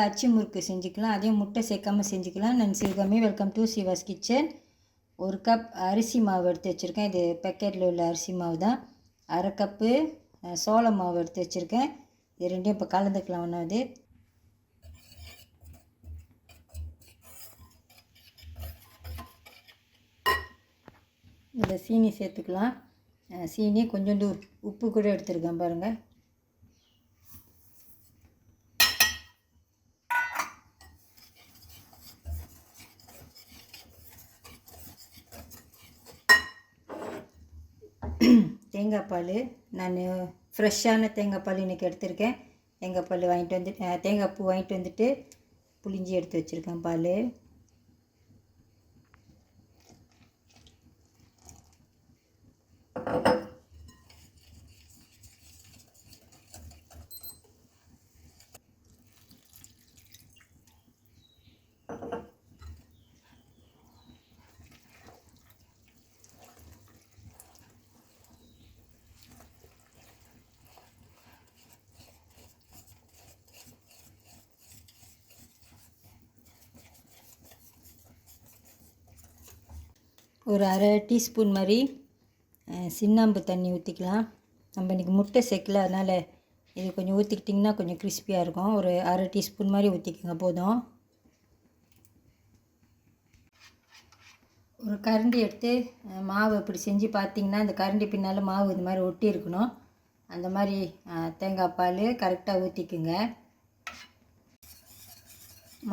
நல்லா அச்சு முறுக்கு செஞ்சுக்கலாம். அதையும் முட்டை சேர்க்காமல் செஞ்சுக்கலாம். நான் Sivakami, welcome to Siva's kitchen. 1 cup அரிசி மாவு எடுத்து வச்சுருக்கேன். இது பேக்கெட்டில் உள்ள அரிசி மாவு தான். 1/2 கப்பு சோள மாவு எடுத்து வச்சுருக்கேன். இது ரெண்டையும் இப்போ கலந்துக்கலாம். ஒன்றாவது இதில் சீனி சேர்த்துக்கலாம். சீனி கொஞ்சோண்டு உப்பு கூட எடுத்துருக்கேன் பாருங்கள். தேங்காய் பால், நான் ஃப்ரெஷ்ஷான தேங்காய் பால் இன்றைக்கி எடுத்திருக்கேன். தேங்காய் பால் வாங்கிட்டு வந்து தேங்காய் பூ வாங்கிட்டு வந்துட்டு புளிஞ்சி எடுத்து வச்சுருக்கேன் பால். ஒரு 1/2 டீஸ்பூன் மாதிரி சின்னாம்பு தண்ணி ஊற்றிக்கலாம். நம்ம இன்றைக்கி முட்டை சேர்க்கல, அதனால் இது கொஞ்சம் ஊற்றிக்கிட்டிங்கன்னா கொஞ்சம் கிறிஸ்பியாக இருக்கும். ஒரு 1/2 டீஸ்பூன் மாதிரி ஊற்றிக்கோங்க போதும். ஒரு கரண்டி எடுத்து மாவு இப்படி செஞ்சு பார்த்திங்கன்னா இந்த கரண்டி பின்னால் மாவு இந்த மாதிரி ஒட்டி இருக்கணும். அந்த மாதிரி தேங்காய் பால் கரெக்டாக ஊற்றிக்குங்க.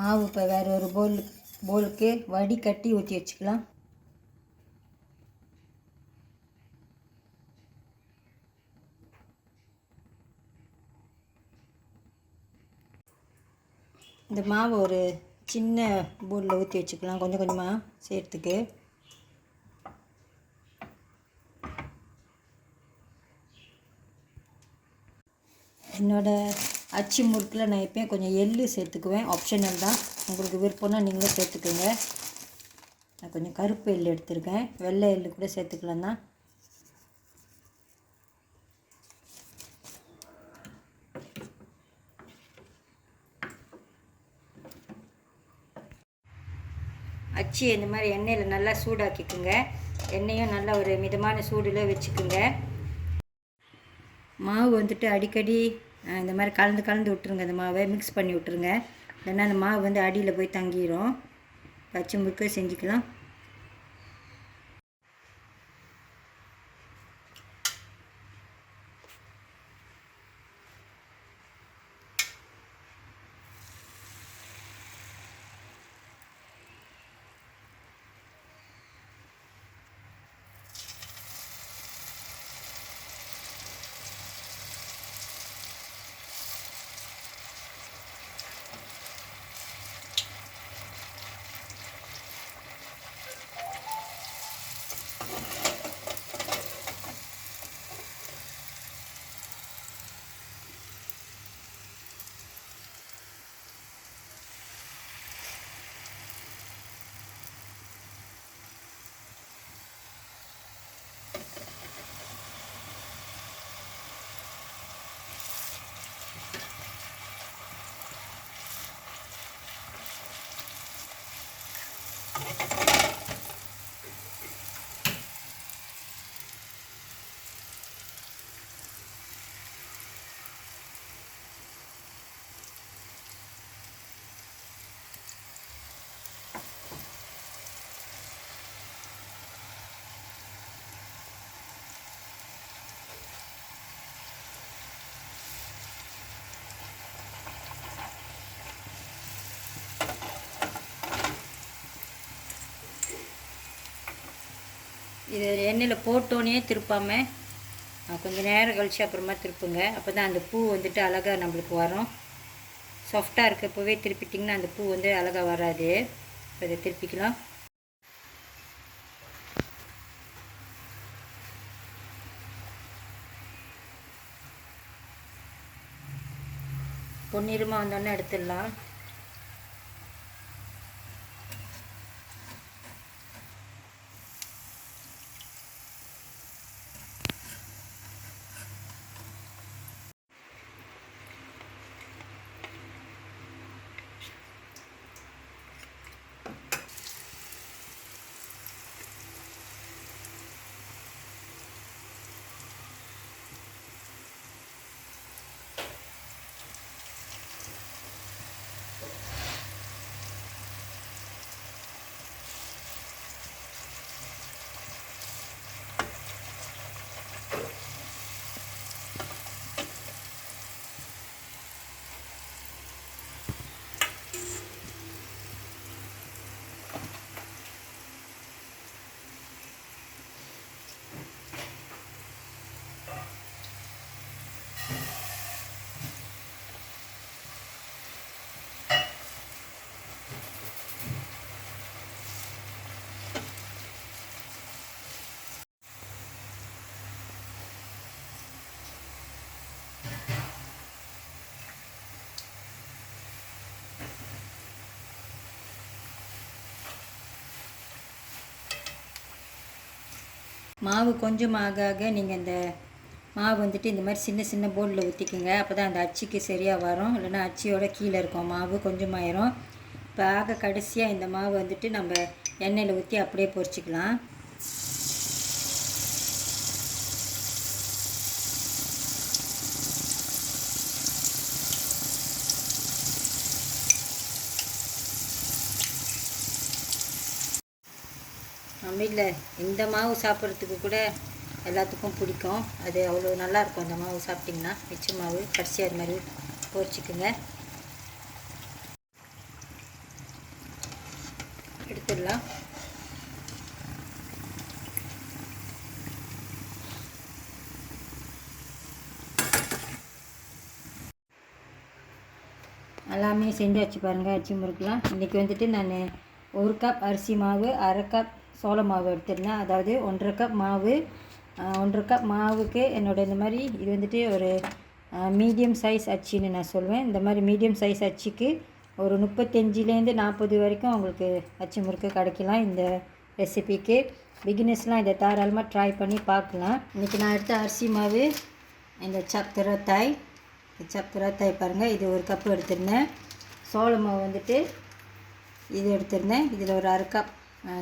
மாவு இப்போ வேறு ஒரு போலுக்கு வடிகட்டி ஊற்றி வச்சுக்கலாம். இந்த மாவு ஒரு சின்ன பவுலில் ஊற்றி வச்சுக்கலாம், கொஞ்சம் கொஞ்சமாக சேர்த்துக்கு. என்னோடய அச்சு முறுக்கில் நான் எப்போயும் கொஞ்சம் எள்ளு சேர்த்துக்குவேன், ஆப்ஷனல் தான். உங்களுக்கு விருப்பம்னா நீங்களே சேர்த்துக்குங்க. நான் கொஞ்சம் கருப்பு எள்ளு எடுத்துருக்கேன், வெள்ளை எள்ளு கூட சேர்த்துக்கலாம் தான். அச்சு இந்த மாதிரி எண்ணெயில் நல்லா சூடாக்கிக்குங்க. எண்ணெயும் நல்லா ஒரு மிதமான சூடில் வச்சுக்குங்க. மாவு வந்துட்டு அடிக்கடி இந்த மாதிரி கலந்து விட்டுருங்க. இந்த மாவை மிக்ஸ் பண்ணி விட்டுருங்க, இல்லைன்னா அந்த மாவு வந்து அடியில் போய் தங்கிடும். அச்சு முறுக்கு செஞ்சுக்கலாம். இது எண்ணெயில் போட்டோன்னே திருப்பாமல் கொஞ்சம் நேரம் கழித்து அப்புறமா திருப்புங்க. அப்போ தான் அந்த பூ வந்துட்டு அழகாக நம்மளுக்கு வரும். சாஃப்டாக இருக்க இப்போவே திருப்பிட்டிங்கன்னா அந்த பூ வந்து அழகாக வராது. இப்போ இதை திருப்பிக்கலாம். பொன்னிறமாக வந்தோடனே எடுத்துடலாம். மாவு கொஞ்சம் ஆக ஆக நீங்கள் இந்த மாவு வந்துட்டு இந்த மாதிரி சின்ன சின்ன போலில் ஊற்றிக்குங்க. அப்போ தான் அந்த அச்சுக்கு சரியாக வரும். இல்லைன்னா அச்சியோட கீழே இருக்கும் மாவு கொஞ்சமாயிரும். இப்போ ஆக கடைசியாக இந்த மாவு வந்துட்டு நம்ம எண்ணெயில் ஊற்றி அப்படியே பொரிச்சிக்கலாம். நம்ம வீட்டில் இந்த மாவு சாப்பிட்றதுக்கு கூட எல்லாத்துக்கும் பிடிக்கும். அது அவ்வளோ நல்லாயிருக்கும். அந்த மாவு சாப்பிட்டிங்கன்னா மிச்ச மாவு கடைசியாக அது மாதிரி பொரிச்சிக்குங்க. எடுத்துடலாம். எல்லாமே செஞ்சு வச்சு பாருங்கள். அரிசி முறுக்கெலாம் இன்றைக்கி வந்துட்டு நான் 1 கப் அரிசி மாவு, 1/2 கப் சோள மாவு எடுத்துருந்தேன். அதாவது 1/2 கப் மாவு, 1/2 கப் மாவுக்கு என்னோடய இந்த மாதிரி இது வந்துட்டு ஒரு மீடியம் சைஸ் அச்சின்னு நான் சொல்லுவேன். இந்த மாதிரி மீடியம் சைஸ் அச்சிக்கு ஒரு 35லேருந்து 40 வரைக்கும் உங்களுக்கு அச்சு முறுக்கு கிடைக்கலாம். இந்த ரெசிபிக்கு பிகினர்ஸ்லாம் இதை தாராளமாக ட்ரை பண்ணி பார்க்கலாம். இன்றைக்கி நான் எடுத்த அரிசி மாவு இந்த சக்கரத்தாய் பாருங்கள், இது 1 கப்பு எடுத்திருந்தேன். சோள மாவு வந்துட்டு இது எடுத்திருந்தேன். இதில் ஒரு 1/2 கப்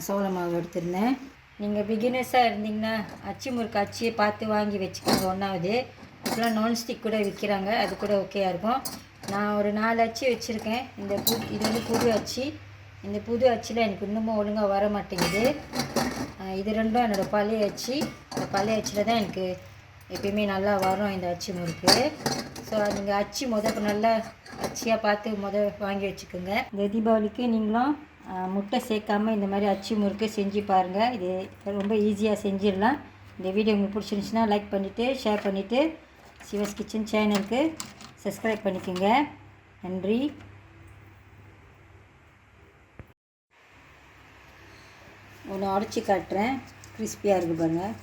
சோள மாவு எடுத்திருந்தேன். நீங்கள் பிகினர்ஸாக இருந்தீங்கன்னா அச்சு முறுக்கு அச்சியை பார்த்து வாங்கி வச்சுக்கோங்க. ஒன்றாவது இப்போலாம் நான்ஸ்டிக் கூட விற்கிறாங்க, அது கூட ஓகேயாக இருக்கும். நான் ஒரு 4 அச்சு வச்சுருக்கேன். இது வந்து புது அச்சு. இந்த புது அச்சில் எனக்கு இன்னமும் ஒழுங்காக வர மாட்டேங்குது. இது ரெண்டும் என்னோடய பழைய அச்சு. இந்த பழைய அச்சில் தான் எனக்கு எப்பயுமே நல்லா வரும் இந்த அச்சு முறுக்கு. ஸோ நீங்கள் அச்சு நல்லா அச்சியாக பார்த்து வாங்கி வச்சுக்கோங்க. இந்த தீபாவளிக்கு நீங்களும் முட்டை சேர்க்காமல் இந்த மாதிரி அச்சு முறுக்கு செஞ்சு பாருங்கள். இது ரொம்ப ஈஸியாக செஞ்சிடலாம். இந்த வீடியோ உங்களுக்கு பிடிச்சிருந்துச்சுன்னா லைக் பண்ணிவிட்டு ஷேர் பண்ணிவிட்டு சிவாஸ் கிச்சன் சேனலுக்கு சப்ஸ்கிரைப் பண்ணிக்கோங்க. நன்றி. ஒன்று உடச்சி காட்டுறேன். கிறிஸ்பியாக இருக்குது பாருங்கள்.